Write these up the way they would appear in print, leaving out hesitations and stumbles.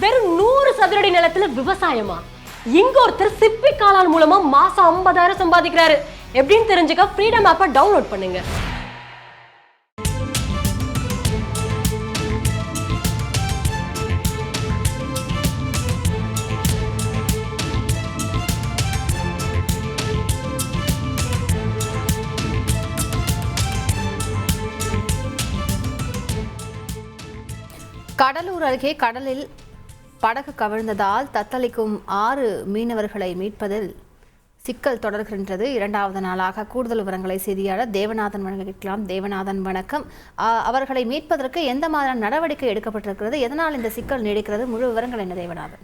வெறும் 100 சதுரடி நிலத்துல விவசாயமா? இங்க ஒருத்தர் சிப்பி காளான் மூலமா மாசம் 50,000 சம்பாதிக்கிறாரு. எப்படின்னு தெரிஞ்சுக்க ஃப்ரீடம் ஆப்பை டவுன்லோட் பண்ணுங்க. கடலூர் அருகே கடலில் படகு கவிழ்ந்ததால் தத்தளிக்கும் 6 மீனவர்களை மீட்பதில் சிக்கல் தொடர்கின்றது. 2வது நாளாக கூடுதல் விவரங்களை செய்தியாளர் தேவநாதன் வழங்கிக்கலாம். தேவநாதன், வணக்கம். அவர்களை மீட்பதற்கு எந்த மாதிரியான நடவடிக்கை எடுக்கப்பட்டிருக்கிறது? எதனால் இந்த சிக்கல் நீடிக்கிறது? முழு விவரங்கள் என்ன தேவநாதன்?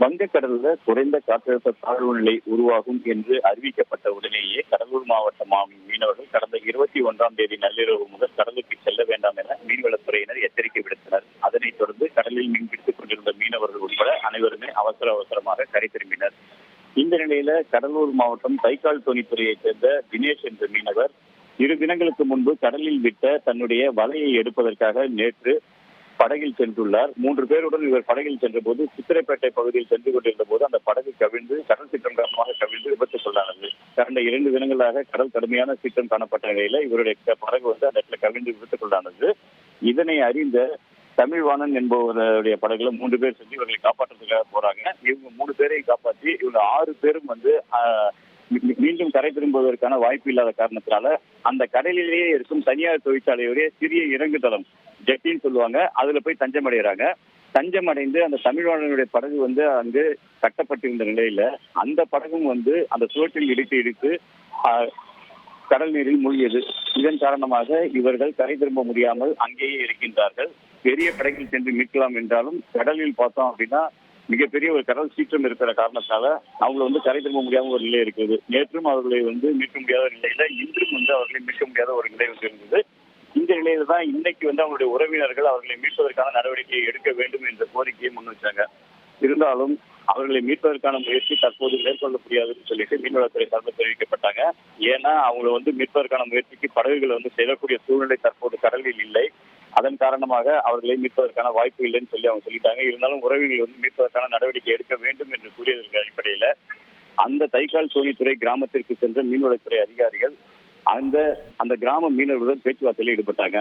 வங்கக்கடலில் குறைந்த காற்றழுத்த தாழ்வு நிலை உருவாகும் என்று அறிவிக்கப்பட்ட உடனேயே கடலூர் மாவட்ட மீனவர்கள் கடந்த 21ஆம் தேதி நள்ளிரவு முதல் கடலுக்கு செல்ல வேண்டாம் என மீன்வளத்துறையினர் எச்சரிக்கை விடுத்தனர். அதனைத் தொடர்ந்து கடலில் மீன்பிடித்துக் கொண்டிருந்த மீனவர்கள் உட்பட அனைவருமே அவசரமாக கரை திரும்பினர். இந்த நிலையில கடலூர் மாவட்டம் தைக்கால் தோணித்துறையைச் சேர்ந்த தினேஷ் என்ற மீனவர் 2 தினங்களுக்கு முன்பு கடலில் விட்ட தன்னுடைய வலையை எடுப்பதற்காக நேற்று படகில் சென்றுள்ளார். 3 பேருடன் இவர் படகில் சென்ற போது சித்திரைப்பேட்டை பகுதியில் சென்று கொண்டிருந்த போது அந்த படகு கவிழ்ந்து கடல் சீற்றம் காரணமாக கவிழ்ந்து விபத்துக்குள்ளானது. கடந்த 2 தினங்களாக கடல் கடுமையான சீற்றம் காணப்பட்ட நிலையில இவருடைய படகு அந்த இடத்துல கவிழ்ந்து விபத்துக்குள்ளானது. இதனை அறிந்த தமிழ்வாணன் என்பவருடைய படகுல 3 பேர் சென்று இவர்களை காப்பாற்றுறதுக்காக போறாங்க. இவங்க 3 பேரையும் காப்பாற்றி இவங்க 6 பேரும் மீண்டும் கரை திரும்புவதற்கான வாய்ப்பு இல்லாத காரணத்தினால அந்த கடலிலேயே இருக்கும் தனியார் தொழிற்சாலையுடைய சிறிய இறங்குதளம் ஜெட்டின்னு சொல்லுவாங்க, அதுல போய் தஞ்சமடைகிறாங்க. தஞ்சமடைந்து அந்த தமிழ்வாணனுடைய படகு அங்கு கட்டப்பட்டிருந்த நிலையில அந்த படகும் அந்த சுவற்றில் இடித்து கடல் நீரில் மூழ்கியது. இதன் காரணமாக இவர்கள் கரை திரும்ப முடியாமல் அங்கேயே இருக்கின்றார்கள். பெரிய படகில் சென்று மீட்கலாம் என்றாலும் கடலில் பார்த்தோம் அப்படின்னா மிகப்பெரிய ஒரு கடல் சீற்றம் இருக்கிற காரணத்தால அவங்களை கரை திரும்ப முடியாத ஒரு நிலை இருக்கிறது. நேற்றும் அவர்களை மீட்க முடியாத நிலையில இன்றும் அவர்களை மீட்க முடியாத ஒரு நிலை இருந்தது. இந்த நிலையில தான் இன்னைக்கு அவங்களுடைய உறவினர்கள் அவர்களை மீட்பதற்கான நடவடிக்கையை எடுக்க வேண்டும் என்ற கோரிக்கையை முன் வச்சாங்க. இருந்தாலும் அவர்களை மீட்பதற்கான முயற்சி தற்போது மேற்கொள்ள முடியாதுன்னு சொல்லிட்டு மீன்வளத்துறை சார்பில் தெரிவிக்கப்பட்டாங்க. ஏன்னா அவங்களை மீட்பதற்கான முயற்சிக்கு படகுகள் செல்லக்கூடிய சூழ்நிலை தற்போது கடலில் இல்லை. அதன் காரணமாக அவர்களை மீட்பதற்கான வாய்ப்பு இல்லைன்னு சொல்லி அவங்க சொல்லிட்டாங்க. இருந்தாலும் உறவினர்கள் மீட்பதற்கான நடவடிக்கை எடுக்க வேண்டும் என்று கூறியதற்கு அடிப்படையில அந்த தைக்கால் தோணித்துறை கிராமத்திற்கு சென்ற மீன்வளத்துறை அதிகாரிகள் அந்த கிராம மீனவர்களுடன் பேச்சுவார்த்தையில் ஈடுபட்டாங்க.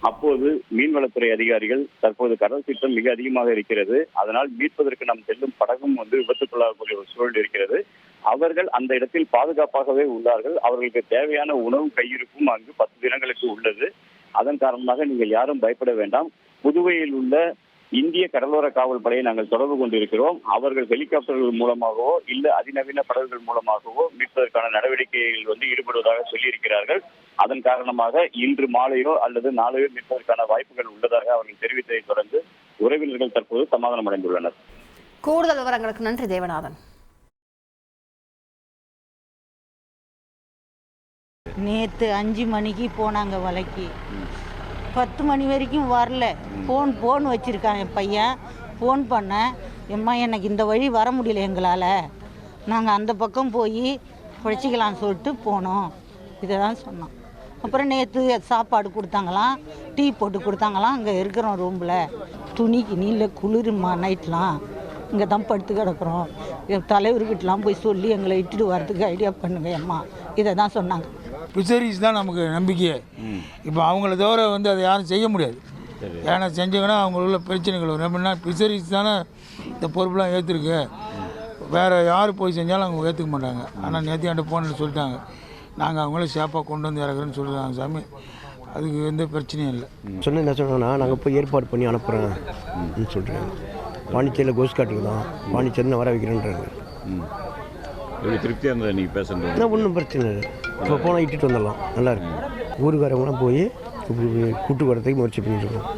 அப்போது மீன்வளத்துறை அதிகாரிகள் தற்போது கடல் சீற்றம் மிக அதிகமாக இருக்கிறது, அதனால் மீட்பதற்கு நாம் செல்லும் படகும் விபத்துக்குள்ளாகக்கூடிய ஒரு சூழல் இருக்கிறது. அவர்கள் அந்த இடத்தில் பாதுகாப்பாகவே உள்ளார்கள். அவர்களுக்கு தேவையான உணவு கையிருப்பும் அங்கு 10 தினங்களுக்கு உள்ளது. அதன் காரணமாக நீங்கள் யாரும் பயப்பட வேண்டாம். புதுவையில் உள்ள இந்திய கடலோர காவல் படையை நாங்கள் தொடர்பு கொண்டிருக்கிறோம். அவர்கள் ஹெலிகாப்டர்கள் மூலமாகவோ இல்ல அதிநவீன படகுகள் மூலமாகவோ மீட்பதற்கான நடவடிக்கைகள் ஈடுபடுவதாக சொல்லியிருக்கிறார்கள். அதன் காரணமாக இன்று மாலையோ அல்லது நாளையோ மீட்பதற்கான வாய்ப்புகள் உள்ளதாக அவர்கள் தெரிவித்ததை தொடர்ந்து உறவினர்கள் தற்போது சமாதானம் அடைந்துள்ளனர். கூடுதல் விவரங்களுக்கு நன்றி தேவநாதன். நேற்று 5 மணிக்கு போனாங்க வலைக்கு, 10 மணி வரைக்கும் வரல. ஃபோன் வச்சுருக்கான் என் பையன். ஃபோன் பண்ணேன், எம்மா எனக்கு இந்த வழி வர முடியல எங்களால், நாங்கள் அந்த பக்கம் போய் பிழைச்சிக்கலான்னு சொல்லிட்டு போனோம். இதை தான் சொன்னோம். அப்புறம் நேற்று சாப்பாடு கொடுத்தாங்களாம், டீ போட்டு கொடுத்தாங்களாம். அங்கே இருக்கிறோம் ரூமில், துணிக்கு நீல குளிருமா, நைட்லாம் இங்கே தான் படுத்து கிடக்குறோம். என் தலைவர்கிட்டலாம் போய் சொல்லி எங்களை இட்டுட்டு வரதுக்கு ஐடியா பண்ணுங்க அம்மா, இதை தான் சொன்னாங்க. ஃபிஷரிஸ் தான் நமக்கு நம்பிக்கையே. இப்போ அவங்கள தவிர அதை யாரும் செய்ய முடியாது. ஏன்னா செஞ்சாங்கன்னா அவங்களுள்ள பிரச்சனைகள் வரும். எப்படின்னா ஃபிஷரிஸ் தானே இந்த பொறுப்புலாம் ஏற்றுருக்கு, வேறு யார் போய் செஞ்சாலும் அவங்க ஏற்றுக்க மாட்டாங்க. ஆனால் நேற்று போன்னு சொல்லிட்டாங்க, நாங்கள் அவங்கள சேஃபாக கொண்டு வந்து இறக்குறேன்னு சொல்லிடுறாங்க சாமி. அதுக்கு எந்த பிரச்சனையும் இல்லை. சொன்ன என்ன சொன்னாங்கன்னா நாங்கள் போய் ஏற்பாடு பண்ணி அனுப்புகிறேன் சொல்கிறாங்க. பாண்டிச்சேரியில் கோஸ்ட் தான், பாண்டிச்சேரியில் வர வைக்கிறேன்றாங்க. திருப்தியாக இருந்தது நீங்கள் பேசுகிறது? ஒன்றும் பிரச்சனை இல்லை. இப்போ போனால் இட்டுட்டு வந்துடலாம், நல்லாயிருக்கு. ஊருக்காரங்களாம் போய் கூட்டு வரதுக்கு முயற்சி பண்ணிட்டு இருக்கோம்.